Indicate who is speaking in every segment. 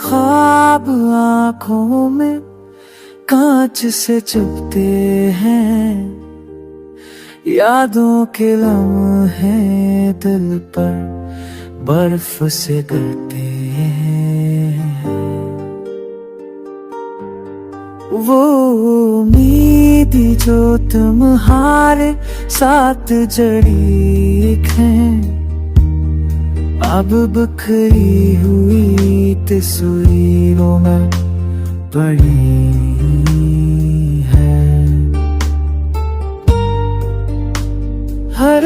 Speaker 1: ख्वाब आंखों में कांच से चुभते हैं, यादों के लम्हे दिल पर बर्फ से गिरते हैं। वो उम्मीद जो तुम्हारे साथ जड़ी है, अब बिखरी हुई तस्वीरों में पड़ी है। हर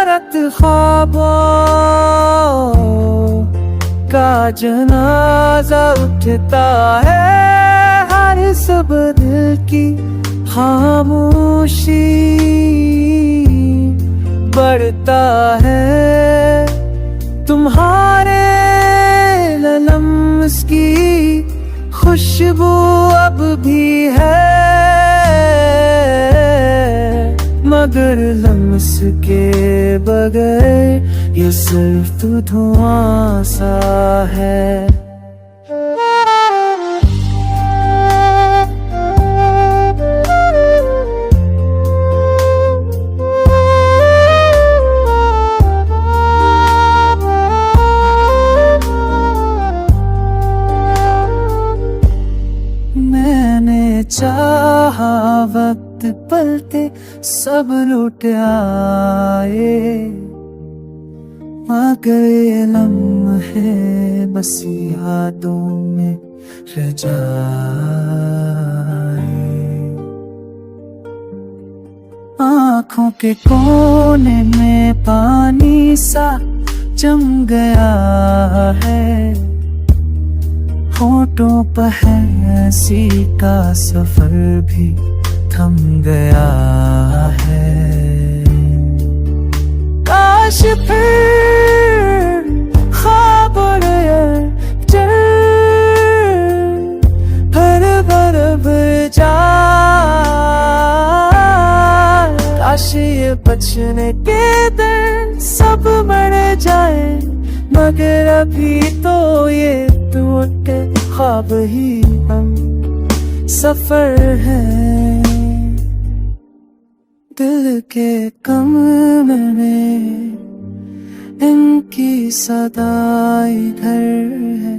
Speaker 1: रात ख्वाबों का जनाजा उठता है, हर सब दिल की खामोशी बढ़ता है। तुम्हारे लम्स की खुशबू अब भी है, मगर लम्स के बगैर ये सिर्फ तो धुआं सा है। मैंने चाहा वक्त पलते सब लुट आए, मगर ये लम्हे बस यादों में रह जाए। आँखों के कोने में पानी सा जम गया है, होठों पर हंसी का सफर भी थम गया है। काश फिर ख्वाब चल भर जाए, काश ये बचने के दिन सब मर जाए, मगर अभी तो ये टूटे ख्वाब ही हम सफर है। दिल के कमरे में इनकी सदा इधर है,